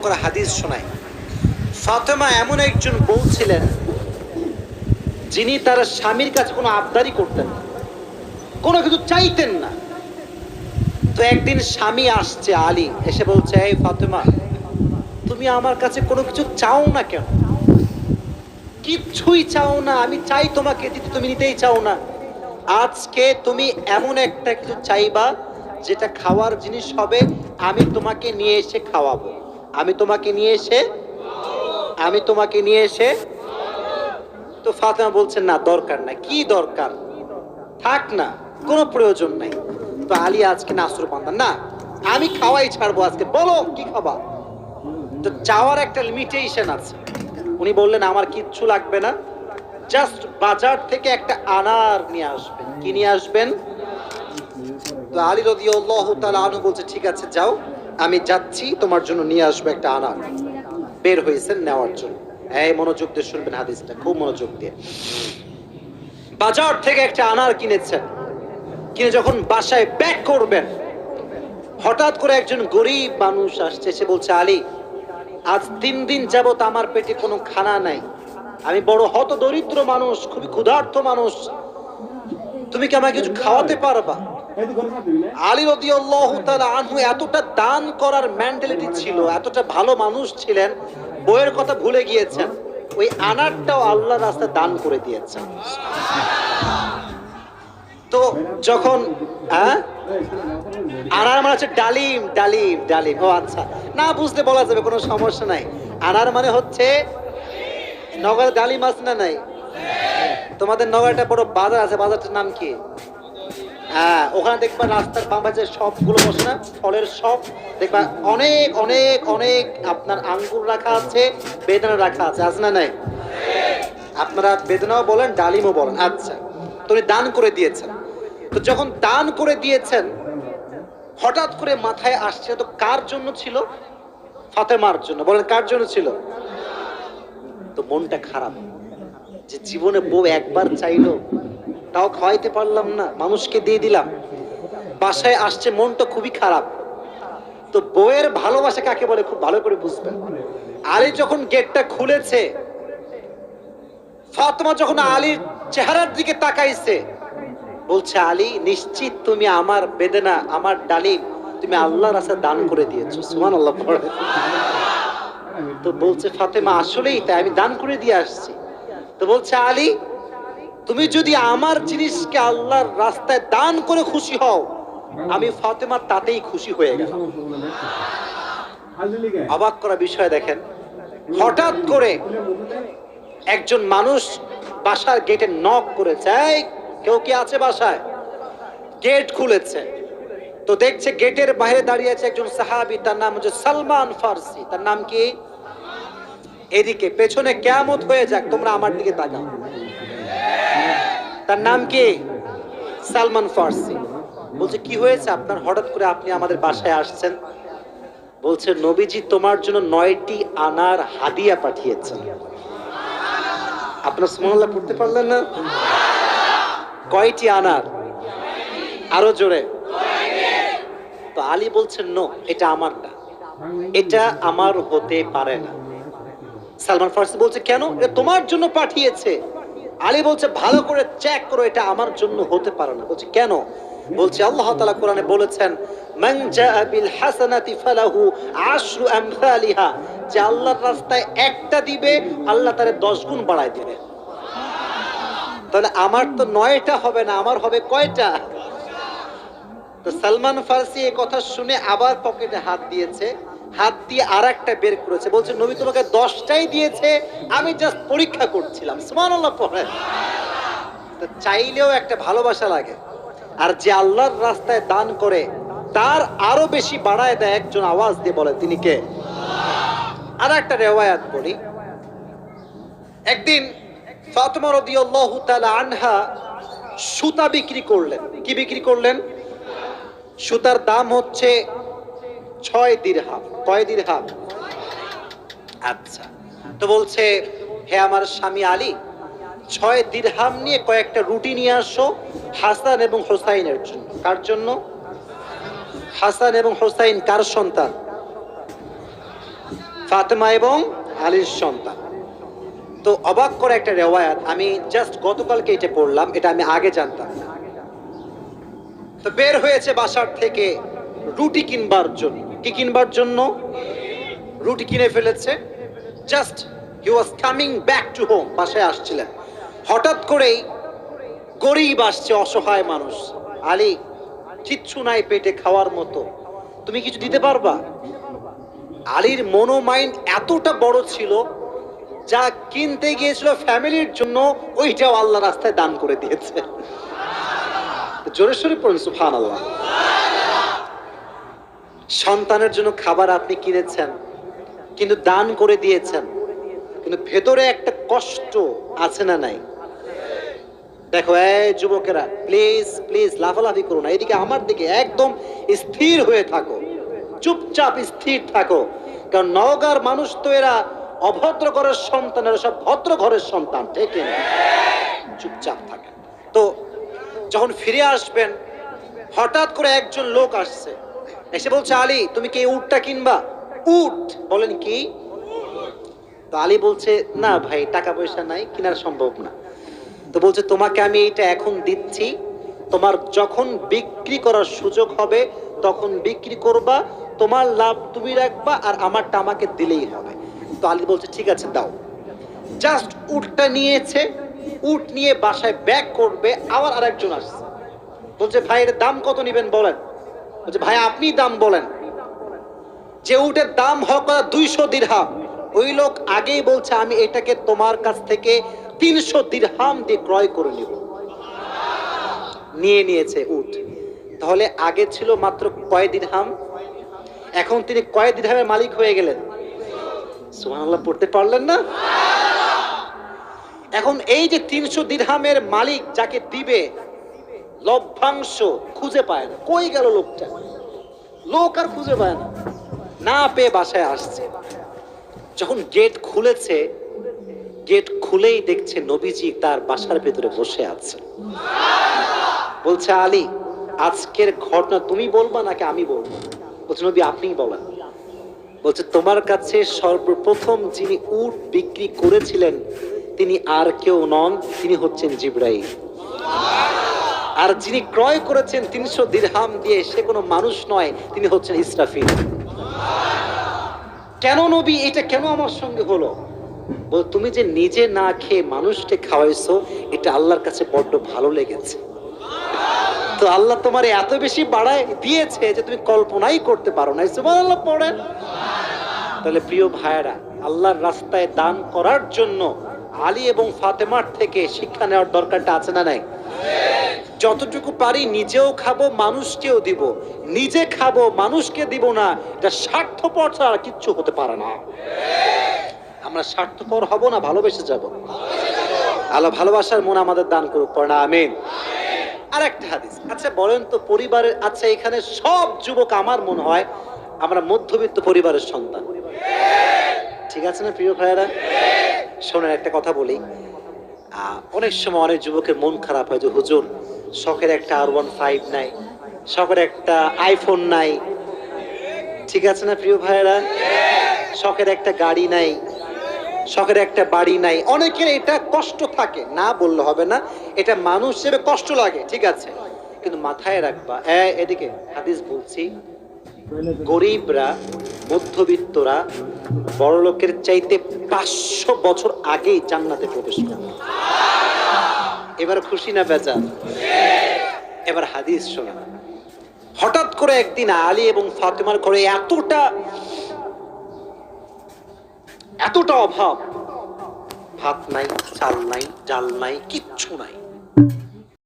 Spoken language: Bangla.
করা হাদিস শোনায়। ফাতেমা এমন একজন বউ ছিলেন যিনি তার স্বামীর কাছে কোনো আবদারি করতেন না, কোনো কিছু চাইতেন না। তো একদিন স্বামী আসছে, আলী এসে বলছে, এই ফাতেমা, তুমি আমার কাছে কোনো কিছু চাও না কেন? কিচ্ছুই চাও না, আমি চাই তোমাকে দিতে, তুমি নিতেই চাও না। আজকে তুমি এমন একটা কিছু চাইবা যেটা খাওয়ার জিনিস হবে, আমি তোমাকে নিয়ে এসে খাওয়াবো। আমি তোমাকে নিয়ে এসে তো ফাতেমা বলছেন, না দরকার নাই। কি দরকার? থাক না, কোনো প্রয়োজন নাই। তো আলী আজকে নাসর বান্দা, না আমি খাওয়াই ছাড়বো আজকে, বলো কি খাবা। তো চাওয়ার একটা লিমিটেশন আছে। উনি বললেন, আমার কিচ্ছু লাগবে না, জাস্ট বাজার থেকে একটা আনার নিয়ে আসবেন। কি নিয়ে আসবেন? তো আলী রাদিয়াল্লাহু তাআলা আনহু বলছে, ঠিক আছে যাও, আমি যাচ্ছি, তোমার জন্য নিয়ে আসবো একটা আনার। বের হয়েছেন নেওয়ার জন্য। এই মনোযোগ দিয়ে শুনবেন হাদিসটা, খুব মনোযোগ দিয়ে। বাজার থেকে একটা আনার কিনেছেন, কিনে যখন বাসায় ব্যাক করবেন, হঠাৎ করে একজন গরিব মানুষ আসছে, সে বলছে, আলী, আজ 3 দিন যাবত আমার পেটে কোনো খানা নাই, আমি বড় হত দরিদ্র মানুষ, খুবই ক্ষুধার্ত মানুষ, তুমি কি আমাকে কিছু খাওয়াতে পারবা? আলী রাদিয়াল্লাহু তাআলা আনহু এতটা দান করার মেন্টালিটি ছিল, এতটা ভালো মানুষ ছিলেন, বইয়ের কথা ভুলে গিয়েছেন, ওই আনারটাও আল্লাহর রাস্তায় দান করে দিয়েছেন। তো যখন আনার মানে হচ্ছে ডালিম, ডালিম, ডালিম। ও আচ্ছা, না বুঝতে বলা যাবে, কোনো সমস্যা নাই। আনার মানে হচ্ছে, নগরে ডালিম আছে না নাই? তোমাদের নগরে একটা বড় বাজার আছে, বাজারটার নাম কি? হ্যাঁ, ওখানে দেখবা রাস্তার বাম পাশে সবগুলো বসে না, ফলের সব দেখবা, অনেক অনেক অনেক আপনার আঙ্গুর রাখা আছে, বেদানা রাখা আছে, আছে না নাই? আপনারা বেদানাও বলেন, ডালিমও বলেন। আচ্ছা, তো উনি দান করে দিয়েছেন। তো যখন দান করে দিয়েছেন, হঠাৎ করে মাথায় আসছে, তো কার জন্য ছিল? ফাতেমার জন্য। বলেন, কার জন্য ছিল? তো মনটা খারাপ, যে জীবনে বউ একবার চাইলো, তাও খাওয়াইতে পারলাম না, মানুষকে দিয়ে দিলাম। বাসায় আসছে, মনটা খুবই খারাপ। তো বউয়ের ভালোবাসা কাকে বলে খুব ভালো করে বুঝবেন। আলী যখন গেটটা খুলেছে, ফাতেমা যখন আলীর চেহারার দিকে তাকাইছে, বলছে, আলী, নিশ্চিত তুমি আমার বেদনা, আমার ডালিম তুমি আল্লাহর রাস্তায় দান করে দিয়েছো। সুবহানাল্লাহ পড়ে। তো বলছে ফাতেমা, আসলেই তাই, আমি দান করে দিয়ে আসছি। তো বলছে, আলী, তুমি যদি আমার জিনিসকে আল্লাহর রাস্তায় দান করে খুশি হও, আমি ফাতেমা তাতেই খুশি হয়ে গেলাম। অবাক করা বিষয় দেখেন, হঠাৎ করে একজন মানুষ বাসার গেটে নক করেছে, এই কেউ কি আছে বাসায়? গেট খুলেছে, তো দেখছে গেটের বাইরে দাঁড়িয়ে আছে একজন সাহাবী, তার নাম হচ্ছে সালমান ফারসি। তার নাম কি? এদিকে পেছনে কিয়ামত হয়ে যাক, তোমরা আমার দিকে তাকাও। তার নাম কি? সালমান ফারসি। বলছে, কি হয়েছে আপনার, হঠাৎ করে আপনি আমাদের বাসায় আসছেন? বলছে, নবীজি তোমার জন্য 9টি আনার হাদিয়া পাঠিয়েছেন। আপনার সুবহানাল্লাহ পড়তে পারলেন না? কয়টি আনার? আরো জোরে। তো আলী বলছেন, নো, এটা আমার না, এটা আমার হতে পারে না। সালমান ফারসি বলছে, কেন? এটা তোমার জন্য পাঠিয়েছে। আলী বলছে, ভালো করে চেক করো, এটা আমার জন্য হতে পারে না। বলছে, কেন? বলছে, আল্লাহ তাআলা কোরআনে বলেছেন, মান জাআ বিল হাসানাতি ফালাহু আশরু আমসালিহা, যে আল্লাহর রাস্তায় একটা দিবে, আল্লাহ তারে 10 গুণ বাড়ায় দিবে। তাহলে আমার তো 9টা হবে না, আমার হবে কয়টা? তো সালমান ফারসি এই কথা শুনে আবার পকেটে হাত দিয়েছে, হাত দিয়ে আরেকটা বের করেছে, বলছে, নবী তোমাকে 10টাই দিয়েছে, আমি জাস্ট পরীক্ষা করছিলাম। সুবহানাল্লাহ পড়ে। তো চাইলেও একটা ভালোবাসা লাগে, আর যে আল্লাহর রাস্তায় দান করে তার আরো বেশি বাড়ায় দেয়। একজন আওয়াজ দিয়ে বলে, তিনি কে? আর একটা রিওয়ায়াত বলি। একদিন ফাতেমা রাদিয়াল্লাহু তাআলা আনহা সুতা বিক্রি করলেন। কি বিক্রি করলেন? সুতার দাম হচ্ছে 6 দিরহাম। কয় দিরহাম? আচ্ছা, তো বলছে, হে আমার স্বামী আলী, 6 দিরহাম নিয়ে কয়েকটা রুটি নিয়ে আসো হাসান এবং হোসাইনের জন্য। কার জন্য? হাসান এবং হোসাইন কার সন্তান? ফাতেমা এবং আলীর সন্তান। তো অবাক করে একটা রেওয়ায়াত, আমি জাস্ট গতকালকে এটা পড়লাম, এটা আমি আগে জানতাম না। তো বের হয়েছে বাসার থেকে রুটি কিনবার জন্য। কি কিনবার জন্য? রুটি কিনে ফেলেছে। Just he was coming back to home, বাসায় আসছিলেন। হঠাৎ করেই গরিব আসছে, অসহায় মানুষ। আলী, কিচ্ছু নাই পেটে খাওয়ার মতো, তুমি কিছু দিতে পারবা? আলীর মনো মাইন্ড এতটা বড় ছিল, যা কিনতে গিয়েছিল ফ্যামিলির জন্য ওইটাও আল্লাহ রাস্তায় দান করে দিয়েছে। জোরে সোরে পড়ুন সুবহানাল্লাহ। সন্তানের জন্য খাবার আপনি কিনেছেন, কিন্তু দান করে দিয়েছেন, কিন্তু ভেতরে একটা কষ্ট আছে না নাই? দেখো এই যুবকেরা, প্লিজ প্লিজ লাফালাফি করো না, এদিকে আমার দিকে একদম স্থির হয়ে থাকো, চুপচাপ স্থির থাকো। কারণ নওগাঁর মানুষ তো এরা অভদ্র ঘরের সন্তান, এরা সব ভদ্র ঘরের সন্তান, ঠিক না? চুপচাপ থাকেন। তো যখন ফিরে আসবেন, হঠাৎ করে একজন লোক আসছে, এসে বলছে, আলী তুমি কি উটটা কিনবা? উট? বলেন কি? তো আলী বলছে, না ভাই, টাকা পয়সা নাই, কেনার সম্ভব না। তো বলছে, তোমাকে আমি এটা এখন দিচ্ছি, তোমার যখন বিক্রি করার সুযোগ হবে তখন বিক্রি করবা, তোমার লাভ তুমি রাখবা, আর আমারটা আমাকে দিলেই হবে। তো আলী বলছে, ঠিক আছে দাও। জাস্ট উটটা নিয়েছে, উট নিয়ে বাসায় ব্যাক করবে, আবার আরেকজন আসছে, বলছে, ভাই এর দাম কত নিবেন বলেন? বলছে, ভাই আপনি দাম বলেন। যে উটের দাম হোক 200 দিরহাম, ওই লোক আগেই বলছে, আমি এটাকে তোমার কাছ থেকে 300 দিরহাম দিয়ে ক্রয় করে নিব। নিয়ে নিয়েছে উট। তাহলে আগে ছিল মাত্র কয় দিরহাম, এখন তিনি কয় দিরহামের মালিক হয়ে গেলেন? সুবহানাল্লাহ পড়তে পারলেন না? এখন এই যে 300 দিরহামের মালিক যাকে দিবে, লভ্যাংশ খুঁজে পায় না। কই গেল লোকটা? লোক আর খুঁজে পায় না, না পেয়ে বাসায় আসছে। যখন গেট খুলেছে, গেট খুলেই দেখছে নবীজি তার বাসার ভেতরে বসে আছে। বলছে, আলী আজকের ঘটনা তুমি বলবা নাকি আমি বলবো? বলছে, নবী আপনিই বলেন। বলছে, তোমার কাছে সর্বপ্রথম যিনি উট বিক্রি করেছিলেন তিনি আর কেউ নন, তিনি হচ্ছেন জিবরাইল। আর যিনি ক্রয় করেছেন 300 দিরহাম দিয়ে, সে কোনো মানুষ নয়, তিনি হচ্ছেন ইসরাফিল। কেন নবী, এটা কেন আমার সঙ্গে হলো? বল, তুমি যে নিজে না খেয়ে মানুষকে খাওয়াইছো, এটা আল্লাহর কাছে বড্ড ভালো লেগেছে। তো আল্লাহ তোমার এত বেশি বাড়ায় দিয়েছে যে তুমি কল্পনাই করতে পারো না। সুবহানাল্লাহ পড়েন। তাহলে প্রিয় ভাইয়েরা, আল্লাহর রাস্তায় দান করার জন্য আলী এবং ফাতেমার থেকে শিক্ষা নেওয়ার দরকারটা আছে না নাই? যতটুকু পারি নিজেও খাবো, মানুষকেও দিব। নিজে খাবো, মানুষকে দিব না, এটা স্বার্থপর ছাড়া কিচ্ছু হতে পারে না। আমরা স্বার্থপর হব না, ভালোবেসে যাব। আল্লাহ ভালোবাসার মন আমাদের দান করুক, পড়া আমিন। আর একটা হাদিস, আচ্ছা বলেন তো পরিবারের, আচ্ছা এখানে সব যুবক আমার মনে হয় আমরা মধ্যবিত্ত পরিবারের সন্তান, ঠিক আছে না প্রিয় ভাইয়েরা? শোনেন একটা কথা বলি, অনেক সময় অনেক যুবকের মন খারাপ হয় যে হুজুর শখের একটা R15 নাই, শখের একটা আইফোন নাই, ঠিক আছে না প্রিয় ভাইয়েরা? শখের একটা গাড়ি নাই, শখের একটা বাড়ি নাই। অনেকের এটা কষ্ট থাকে, না বললে হবে না, এটা মানুষ হিসেবে কষ্ট লাগে, ঠিক আছে, কিন্তু মাথায় রাখবা, এদিকে হাদিস বলছি, গরিবরা, মধ্যবিত্তরা বড়লোকের চাইতে 500 বছর আগেই জান্নাতে প্রবেশ করে। এবার খুশি না বেজার? এবার হাদিস শোনা। হঠাৎ করে একদিন আলী এবং ফাতেমার ঘরে এতটা অভাব, ভাত নাই, চাল নাই, ডাল নাই, কিচ্ছু নাই।